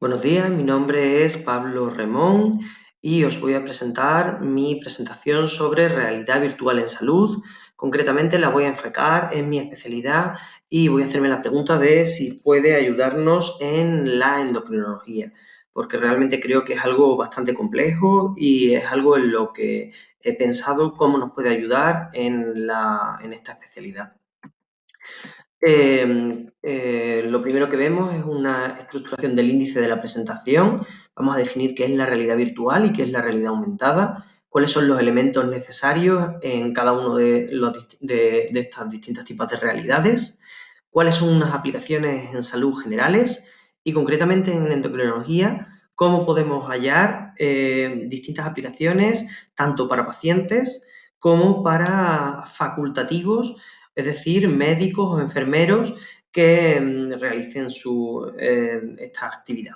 Buenos días, mi nombre es Pablo Remón y os voy a presentar mi presentación sobre realidad virtual en salud. Concretamente la voy a enfocar en mi especialidad y voy a hacerme la pregunta de si puede ayudarnos en la endocrinología, porque realmente creo que es algo bastante complejo y es algo en lo que he pensado cómo nos puede ayudar en esta especialidad. Lo primero que vemos es una estructuración del índice de la presentación. Vamos a definir qué es la realidad virtual y qué es la realidad aumentada, cuáles son los elementos necesarios en cada uno de estas distintos tipos de realidades, cuáles son unas aplicaciones en salud generales y concretamente en endocrinología, cómo podemos hallar distintas aplicaciones tanto para pacientes como para facultativos, es decir, médicos o enfermeros que realicen esta actividad.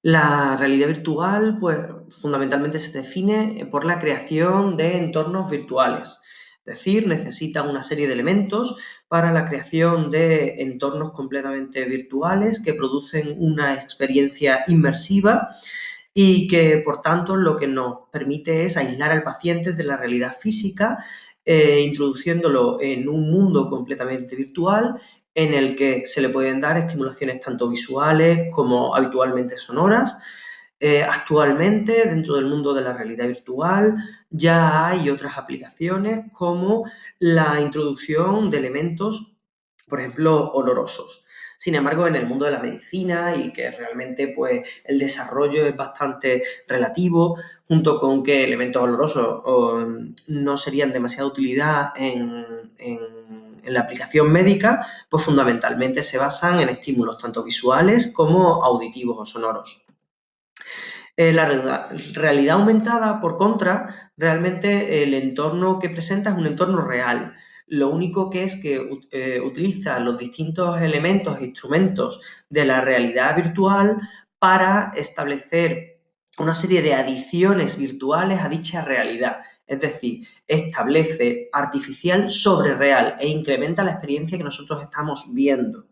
La realidad virtual, pues, fundamentalmente se define por la creación de entornos virtuales. Es decir, necesita una serie de elementos para la creación de entornos completamente virtuales que producen una experiencia inmersiva y que, por tanto, lo que nos permite es aislar al paciente de la realidad física, introduciéndolo en un mundo completamente virtual en el que se le pueden dar estimulaciones tanto visuales como habitualmente sonoras. Actualmente, dentro del mundo de la realidad virtual, ya hay otras aplicaciones como la introducción de elementos, por ejemplo, olorosos. Sin embargo, en el mundo de la medicina y que realmente pues, el desarrollo es bastante relativo, junto con que elementos olorosos no serían demasiada utilidad en la aplicación médica, pues fundamentalmente se basan en estímulos tanto visuales como auditivos o sonoros. La realidad aumentada, por contra, realmente el entorno que presenta es un entorno real. Lo único que es que utiliza los distintos elementos e instrumentos de la realidad virtual para establecer una serie de adiciones virtuales a dicha realidad. Es decir, establece artificial sobre real e incrementa la experiencia que nosotros estamos viendo.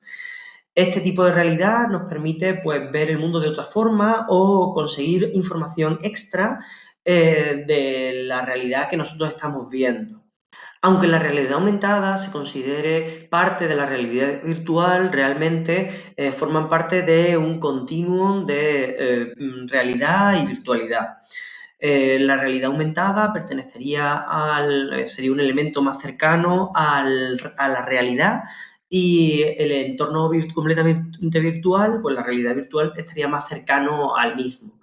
Este tipo de realidad nos permite pues, ver el mundo de otra forma o conseguir información extra de la realidad que nosotros estamos viendo. Aunque la realidad aumentada se considere parte de la realidad virtual, realmente forman parte de un continuum de realidad y virtualidad. La realidad aumentada sería un elemento más cercano a la realidad y el entorno completamente virtual, pues la realidad virtual estaría más cercano al mismo.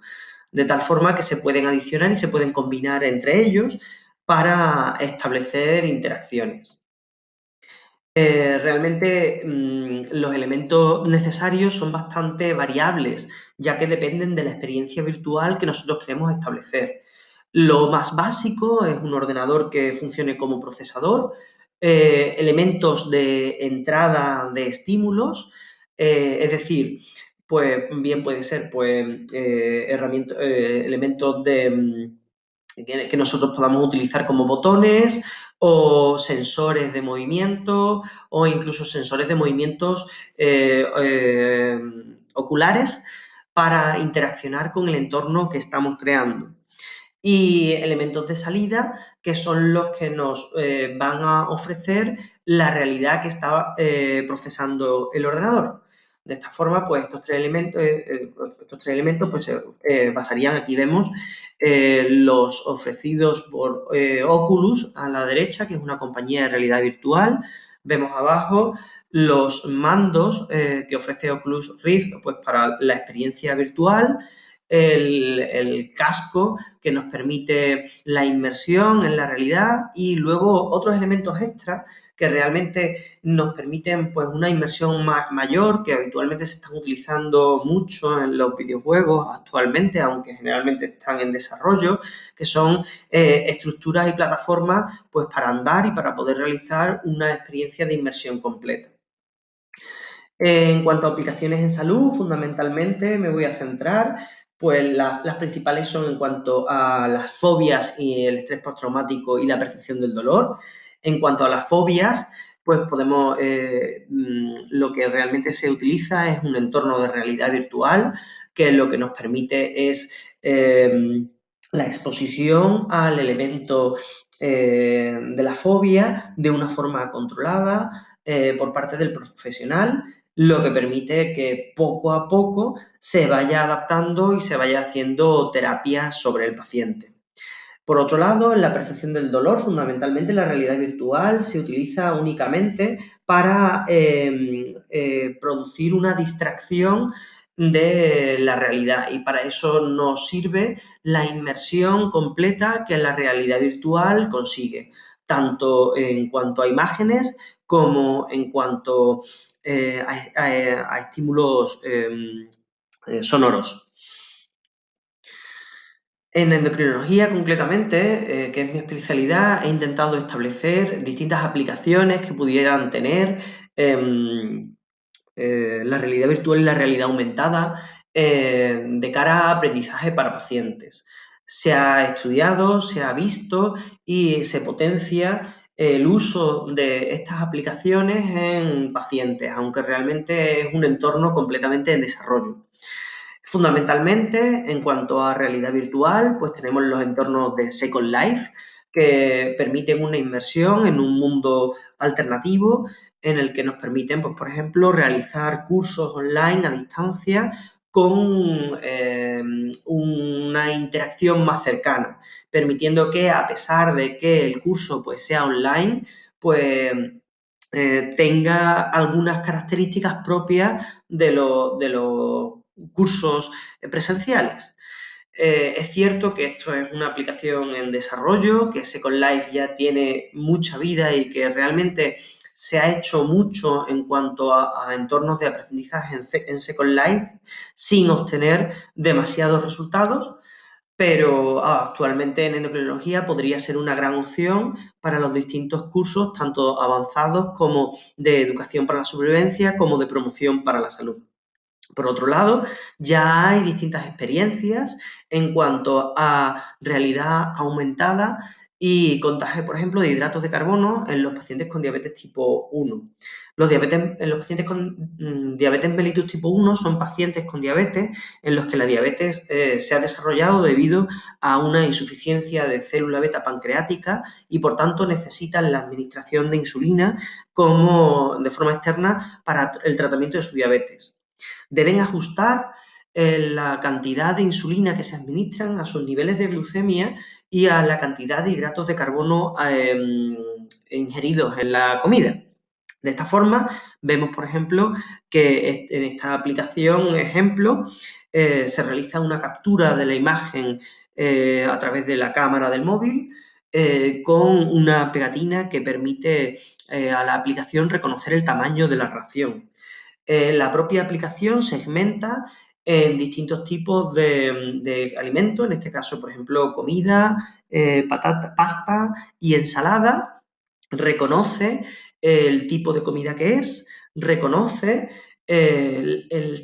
De tal forma que se pueden adicionar y se pueden combinar entre ellos para establecer interacciones. Realmente los elementos necesarios son bastante variables, ya que dependen de la experiencia virtual que nosotros queremos establecer. Lo más básico es un ordenador que funcione como procesador, elementos de entrada de estímulos, es decir, pues bien puede ser pues, elementos que nosotros podamos utilizar como botones o sensores de movimiento o incluso sensores de movimientos oculares para interaccionar con el entorno que estamos creando. Y elementos de salida que son los que nos van a ofrecer la realidad que está procesando el ordenador. De esta forma, pues estos tres elementos pues, se basarían, aquí vemos, los ofrecidos por Oculus a la derecha, que es una compañía de realidad virtual. Vemos abajo los mandos que ofrece Oculus Rift pues, para la experiencia virtual, el casco que nos permite la inmersión en la realidad y luego otros elementos extra que realmente nos permiten pues, una inmersión mayor que habitualmente se están utilizando mucho en los videojuegos actualmente, aunque generalmente están en desarrollo, que son estructuras y plataformas pues, para andar y para poder realizar una experiencia de inmersión completa. En cuanto a aplicaciones en salud, fundamentalmente me voy a centrar, pues las principales son en cuanto a las fobias y el estrés postraumático y la percepción del dolor. En cuanto a las fobias, pues podemos, lo que realmente se utiliza es un entorno de realidad virtual, que lo que nos permite es la exposición al elemento de la fobia de una forma controlada por parte del profesional, lo que permite que poco a poco se vaya adaptando y se vaya haciendo terapia sobre el paciente. Por otro lado, en la percepción del dolor, fundamentalmente la realidad virtual se utiliza únicamente para producir una distracción de la realidad, y para eso nos sirve la inmersión completa que la realidad virtual consigue, tanto en cuanto a imágenes como en cuanto a estímulos sonoros. En endocrinología, concretamente, que es mi especialidad, he intentado establecer distintas aplicaciones que pudieran tener la realidad virtual y la realidad aumentada de cara a aprendizaje para pacientes. Se ha estudiado, se ha visto y se potencia el uso de estas aplicaciones en pacientes, aunque realmente es un entorno completamente en desarrollo. Fundamentalmente, en cuanto a realidad virtual, pues tenemos los entornos de Second Life, que permiten una inmersión en un mundo alternativo en el que nos permiten, pues, por ejemplo, realizar cursos online a distancia con una interacción más cercana, permitiendo que, a pesar de que el curso pues, sea online, pues tenga algunas características propias de los cursos presenciales. Es cierto que esto es una aplicación en desarrollo, que Second Life ya tiene mucha vida y que realmente se ha hecho mucho en cuanto a entornos de aprendizaje en Second Life sin obtener demasiados resultados, pero actualmente en endocrinología podría ser una gran opción para los distintos cursos, tanto avanzados como de educación para la supervivencia, como de promoción para la salud. Por otro lado, ya hay distintas experiencias en cuanto a realidad aumentada y contagio, por ejemplo, de hidratos de carbono en los pacientes con diabetes tipo 1. Los pacientes con diabetes mellitus tipo 1 son pacientes con diabetes en los que la diabetes se ha desarrollado debido a una insuficiencia de célula beta pancreática y, por tanto, necesitan la administración de insulina de forma externa para el tratamiento de su diabetes. Deben ajustar la cantidad de insulina que se administran a sus niveles de glucemia y a la cantidad de hidratos de carbono ingeridos en la comida. De esta forma, vemos, por ejemplo, que en esta aplicación ejemplo se realiza una captura de la imagen a través de la cámara del móvil con una pegatina que permite a la aplicación reconocer el tamaño de la ración. La propia aplicación segmenta en distintos tipos de alimentos, en este caso, por ejemplo, comida, pasta y ensalada. Reconoce el tipo de comida que es, reconoce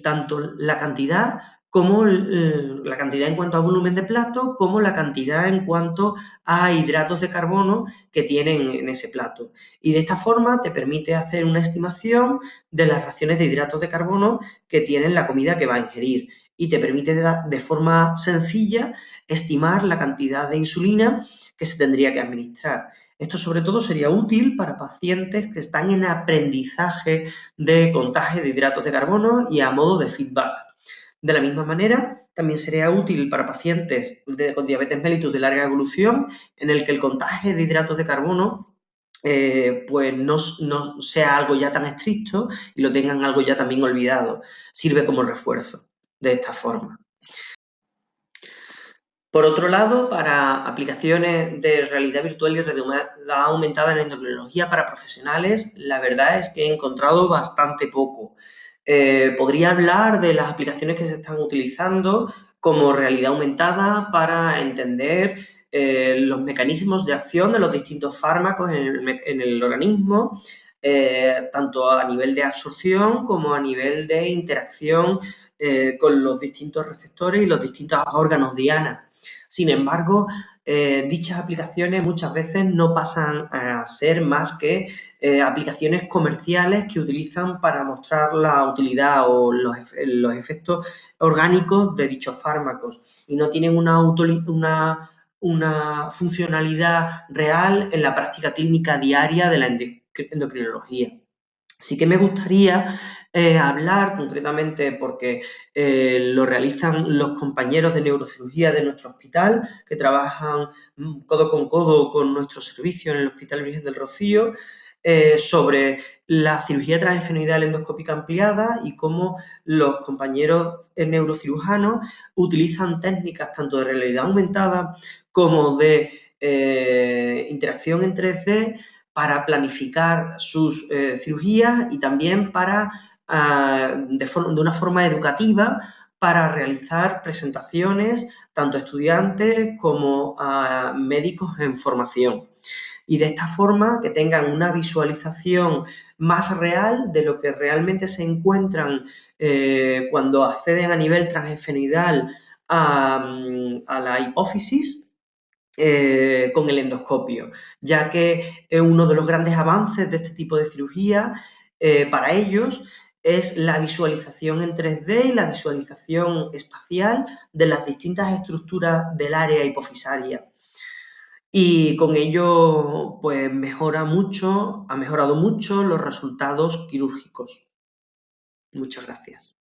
tanto la cantidad como la cantidad en cuanto a volumen de plato, como la cantidad en cuanto a hidratos de carbono que tienen en ese plato. Y de esta forma te permite hacer una estimación de las raciones de hidratos de carbono que tiene la comida que va a ingerir, y te permite de forma sencilla estimar la cantidad de insulina que se tendría que administrar. Esto sobre todo sería útil para pacientes que están en aprendizaje de contagio de hidratos de carbono y a modo de feedback. De la misma manera, también sería útil para pacientes con diabetes mellitus de larga evolución, en el que el contagio de hidratos de carbono pues no sea algo ya tan estricto y lo tengan algo ya también olvidado. Sirve como refuerzo de esta forma. Por otro lado, para aplicaciones de realidad virtual y realidad aumentada en endocrinología para profesionales, la verdad es que he encontrado bastante poco. Podría hablar de las aplicaciones que se están utilizando como realidad aumentada para entender los mecanismos de acción de los distintos fármacos en el organismo, tanto a nivel de absorción como a nivel de interacción con los distintos receptores y los distintos órganos diana. Sin embargo, dichas aplicaciones muchas veces no pasan a ser más que aplicaciones comerciales que utilizan para mostrar la utilidad o los efectos orgánicos de dichos fármacos y no tienen una funcionalidad real en la práctica clínica diaria de la endocrinología. Sí que me gustaría hablar concretamente porque lo realizan los compañeros de neurocirugía de nuestro hospital, que trabajan codo con codo con nuestro servicio en el Hospital Virgen del Rocío, sobre la cirugía transesfenoidal endoscópica ampliada y cómo los compañeros neurocirujanos utilizan técnicas tanto de realidad aumentada como de interacción en 3D para planificar sus cirugías y también para, de una forma educativa, para realizar presentaciones tanto a estudiantes como a médicos en formación. Y de esta forma que tengan una visualización más real de lo que realmente se encuentran cuando acceden a nivel transesfenoidal a la hipófisis con el endoscopio, ya que uno de los grandes avances de este tipo de cirugía para ellos es la visualización en 3D y la visualización espacial de las distintas estructuras del área hipofisaria. Y con ello, pues ha mejorado mucho los resultados quirúrgicos. Muchas gracias.